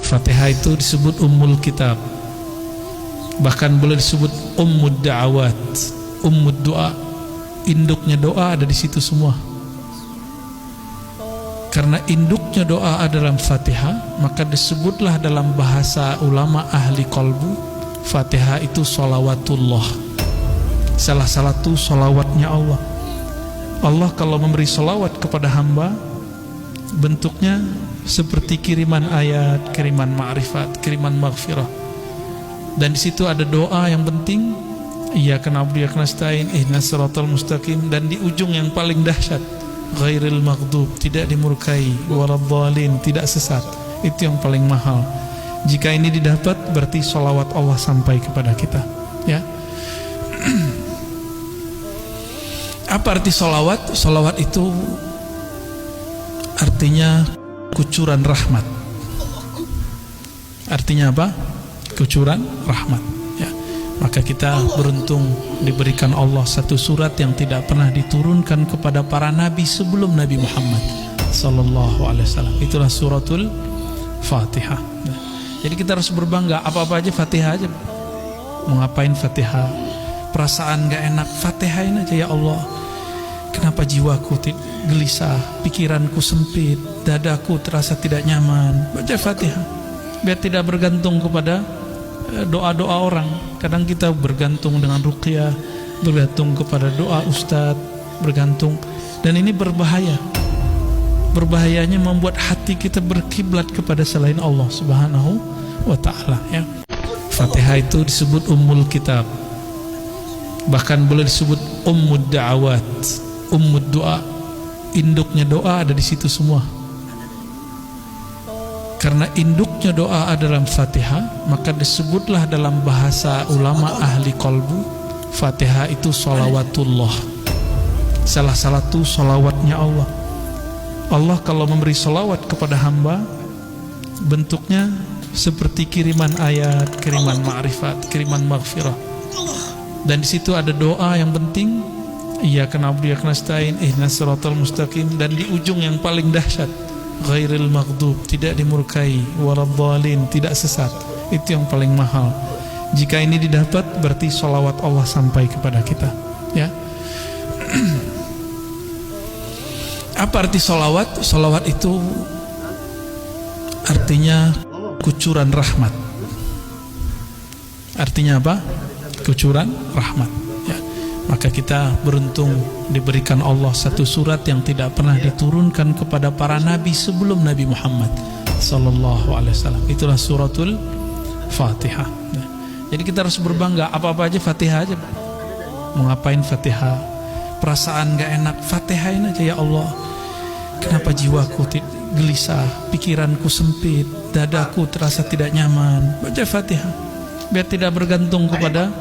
Fatihah itu disebut ummul kitab, bahkan boleh disebut ummud da'awat, ummud doa. Induknya doa ada di situ semua. Karena induknya doa adalah Fatihah, maka disebutlah dalam bahasa ulama ahli qalbu, Fatihah itu sholawatullah, salah satu sholawatnya Allah. Allah kalau memberi sholawat kepada hamba, bentuknya seperti kiriman ayat, kiriman ma'rifat, kiriman maghfirah. Dan di situ ada doa yang penting, iyyaka na'budu wa iyyaka nasta'in, ihdinas siratal mustaqim. Dan di ujung yang paling dahsyat, ghairil maghdub, tidak dimurkai, waradhdallin, tidak sesat. Itu yang paling mahal. Jika ini didapat, berarti sholawat Allah sampai kepada kita, ya. Apa arti sholawat? Sholawat itu artinya kucuran rahmat. Artinya apa? Kucuran rahmat, ya. Maka kita beruntung diberikan Allah satu surat yang tidak pernah diturunkan kepada para nabi sebelum Nabi Muhammad sallallahu alaihi wasallam. Itulah suratul Fatihah. Jadi kita harus berbangga, apa-apa aja Fatihah aja. Mau ngapain Fatihah? Perasaan gak enak, Fatihain aja, ya Allah. Kenapa jiwaku gelisah, pikiranku sempit, dadaku terasa tidak nyaman? Baca Fatihah, biar tidak bergantung kepada doa-doa orang. Kadang kita bergantung dengan ruqyah, bergantung kepada doa ustadz, bergantung. Dan ini berbahaya. Berbahayanya membuat hati kita berkiblat kepada selain Allah subhanahu wa ta'ala, ya. Fatihah itu disebut ummul kitab, bahkan boleh disebut ummud da'awat, ummud doa. Induknya doa ada di situ semua. Karena induknya doa adalah Fatihah, maka disebutlah dalam bahasa ulama ahli qalbu, Fatihah itu sholawatullah, salah satu sholawatnya Allah. Allah kalau memberi sholawat kepada hamba, bentuknya seperti kiriman ayat, kiriman ma'rifat, kiriman maghfirah. Dan di situ ada doa yang penting, iyyaka na'budu wa iyyaka nasta'in, ihdinas siratal mustaqim. Dan di ujung yang paling dahsyat, ghairil maghdub, tidak dimurkai, waradhdallin, tidak sesat. Itu yang paling mahal. Jika ini didapat, berarti sholawat Allah sampai kepada kita, ya. Apa arti sholawat? Sholawat itu artinya kucuran rahmat. Artinya apa? Kucuran rahmat, ya. Maka kita beruntung diberikan Allah satu surat yang tidak pernah diturunkan kepada para nabi sebelum Nabi Muhammad sallallahu alaihi wasallam. Itulah suratul Fatihah, ya. Jadi kita harus berbangga, apa-apa aja Fatihah aja. Mau ngapain Fatihah? Perasaan gak enak, Fatihain aja, ya Allah. Kenapa jiwaku gelisah, pikiranku sempit, dadaku terasa tidak nyaman? Baca Fatihah, biar tidak bergantung kepada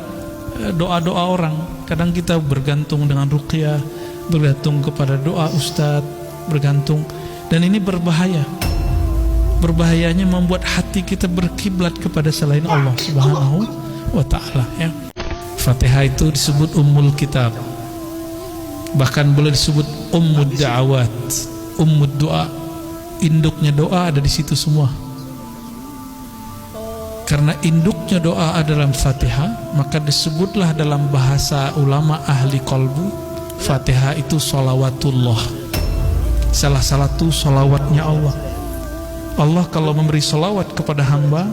doa-doa orang. Kadang kita bergantung dengan ruqyah, bergantung kepada doa ustadz, bergantung. Dan ini berbahaya. Berbahayanya membuat hati kita berkiblat kepada selain Allah subhanahu wa ta'ala, ya. Fatihah itu disebut ummul kitab, bahkan boleh disebut ummud da'awat, ummud doa. Induknya doa ada di situ semua. Karena induknya doa adalah Fatihah, maka disebutlah dalam bahasa ulama ahli qalbu, Fatihah itu sholawatullah, salah satu sholawatnya Allah. Allah kalau memberi sholawat kepada hamba,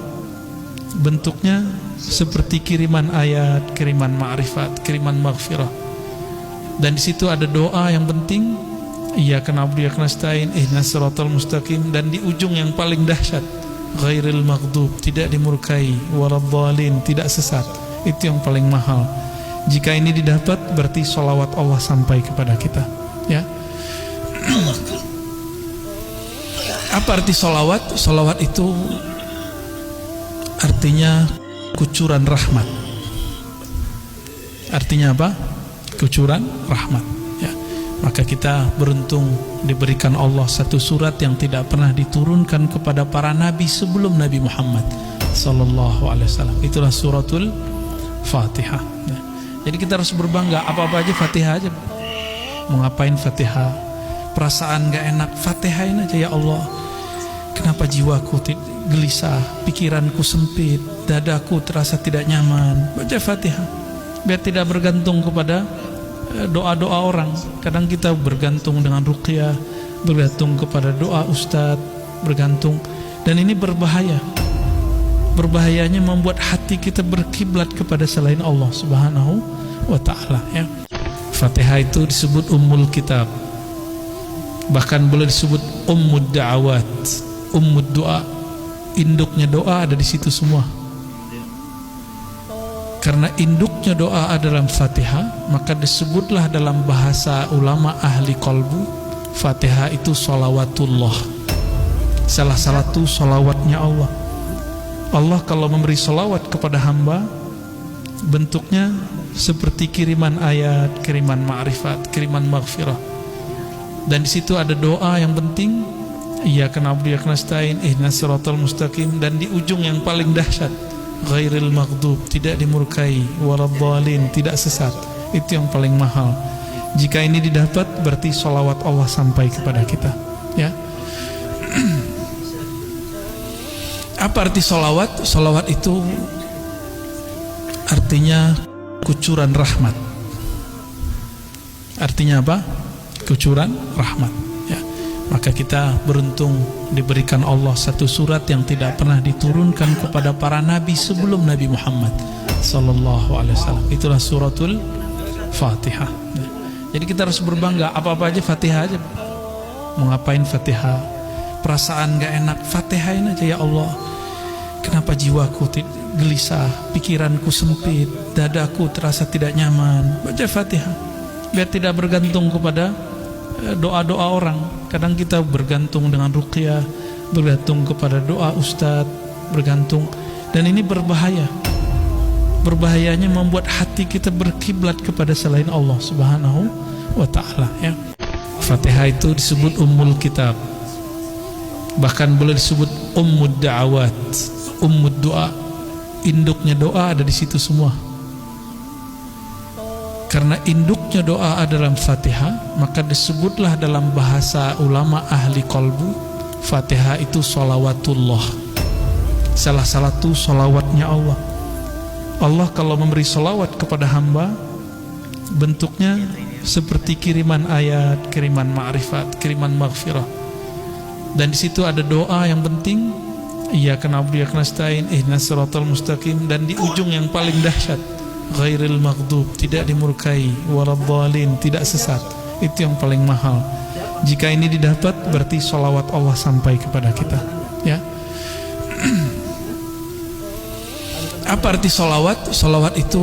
bentuknya seperti kiriman ayat, kiriman ma'rifat, kiriman maghfirah. Dan di situ ada doa yang penting, iyyaka na'budu wa iyyaka nasta'in, ihdinas siratal mustaqim. Dan di ujung yang paling dahsyat, ghairil maghdub, tidak dimurkai, waradhdallin, tidak sesat. Itu yang paling mahal. Jika ini didapat, berarti sholawat Allah sampai kepada kita, ya. Apa arti sholawat? Sholawat itu artinya kucuran rahmat. Artinya apa? Kucuran rahmat, ya. Maka kita beruntung diberikan Allah satu surat yang tidak pernah diturunkan kepada para nabi sebelum Nabi Muhammad sallallahu alaihi wasallam. Itulah suratul Fatihah, ya. Jadi kita harus berbangga, apa-apa aja Fatihah aja. Mau ngapain Fatihah? Perasaan gak enak, Fatihain aja, ya Allah. Kenapa jiwaku gelisah, pikiranku sempit, dadaku terasa tidak nyaman? Baca Fatihah biar tidak bergantung kepada doa-doa orang. Kadang kita bergantung dengan ruqyah, bergantung kepada doa ustadz, bergantung, dan ini berbahaya. Berbahayanya membuat hati kita berkiblat kepada selain Allah Subhanahu wa ta'ala, ya. Fatihah itu disebut ummul kitab, bahkan boleh disebut ummud da'awat, ummud doa. Induknya doa ada di situ semua. Karena induknya doa adalah Fatihah, maka disebutlah dalam bahasa ulama ahli qalbu, Fatihah itu sholawatullah, salah satu sholawatnya Allah. Allah kalau memberi sholawat kepada hamba, bentuknya seperti kiriman ayat, kiriman ma'rifat, kiriman maghfirah. Dan di situ ada doa yang penting, iyyaka na'budu wa iyyaka nasta'in, ihdinas siratal mustaqim, dan di ujung yang paling dahsyat, ghairil maghdub, tidak dimurkai, waladhdallin, tidak sesat. Itu yang paling mahal. Jika ini didapat, berarti sholawat Allah sampai kepada kita, ya. Apa arti sholawat? Sholawat itu artinya kucuran rahmat. Artinya apa? Kucuran rahmat, ya. Maka kita beruntung diberikan Allah satu surat yang tidak pernah diturunkan kepada para nabi sebelum Nabi Muhammad sallallahu alaihi wasallam. Itulah suratul Fatihah. Jadi kita harus berbangga, apa-apa aja Fatihah aja. Mau ngapain Fatihah? Perasaan gak enak, Fatihahin aja, ya Allah. Kenapa jiwaku gelisah, pikiranku sempit, dadaku terasa tidak nyaman? Baca Fatihah biar tidak bergantung kepada doa-doa orang. Kadang kita bergantung dengan ruqyah, bergantung kepada doa ustadz, bergantung, dan ini berbahaya. Berbahayanya membuat hati kita berkiblat kepada selain Allah Subhanahu wa ta'ala, ya. Fatihah itu disebut ummul kitab, bahkan boleh disebut ummud da'awat, ummud doa. Induknya doa ada di situ semua. Karena induknya doa adalah Fatihah, maka disebutlah dalam bahasa ulama ahli qalbu, Fatihah itu sholawatullah, salah satu sholawatnya Allah. Allah kalau memberi sholawat kepada hamba, bentuknya seperti kiriman ayat, kiriman ma'rifat, kiriman maghfirah. Dan di situ ada doa yang penting, iyyaka na'budu wa iyyaka nasta'in, ihdinas siratal mustaqim, dan di ujung yang paling dahsyat, ghairil maghdub, tidak dimurkai, waladhdallin, tidak sesat. Itu yang paling mahal. Jika ini didapat, berarti sholawat Allah sampai kepada kita, ya. Apa arti sholawat? Sholawat itu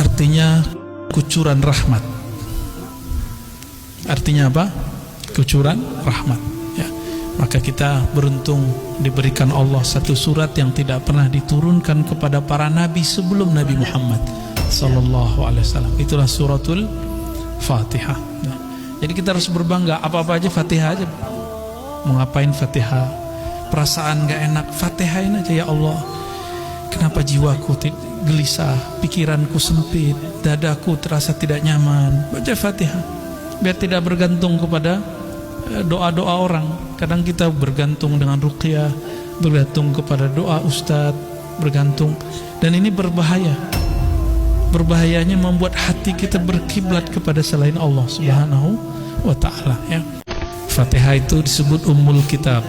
artinya kucuran rahmat. Artinya apa? Kucuran rahmat, ya. Maka kita beruntung diberikan Allah satu surat yang tidak pernah diturunkan kepada para nabi sebelum Nabi Muhammad sallallahu alaihi wasallam. Itulah suratul Fatihah, ya. Jadi kita harus berbangga, apa-apa aja Fatihah aja. Mau ngapain Fatihah? Perasaan gak enak, Fatihahin aja, ya Allah. Kenapa jiwaku gelisah, pikiranku sempit, dadaku terasa tidak nyaman? Baca Fatihah biar tidak bergantung kepada doa-doa orang. Kadang kita bergantung dengan ruqyah, bergantung kepada doa ustadz, bergantung, dan ini berbahaya. Berbahayanya membuat hati kita berkiblat kepada selain Allah Subhanahu wa ta'ala, ya. Fatihah itu disebut ummul kitab,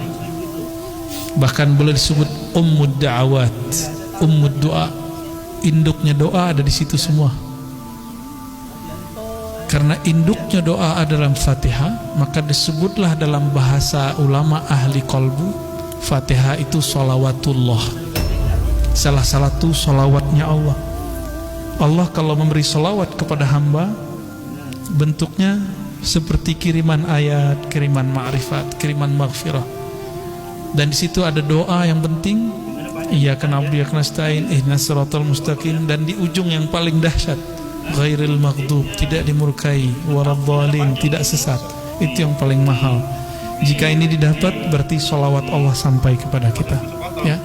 bahkan boleh disebut ummud da'awat, ummud doa. Induknya doa ada di situ semua. Karena induknya doa adalah Fatihah, maka disebutlah dalam bahasa ulama ahli qalbu, Fatihah itu sholawatullah, salah satu sholawatnya Allah. Allah kalau memberi sholawat kepada hamba, bentuknya seperti kiriman ayat, kiriman ma'rifat, kiriman maghfirah. Dan di situ ada doa yang penting, iyyaka na'budu wa iyyaka nasta'in, ihdinas siratal mustaqim, dan di ujung yang paling dahsyat, ghairil maghdub, tidak dimurkai, waladhdallin, tidak sesat. Itu yang paling mahal. Jika ini didapat, berarti sholawat Allah sampai kepada kita, ya.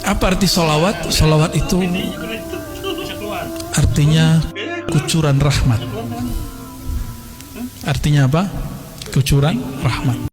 Apa arti sholawat? Sholawat itu artinya kucuran rahmat. Artinya apa? Kucuran rahmat.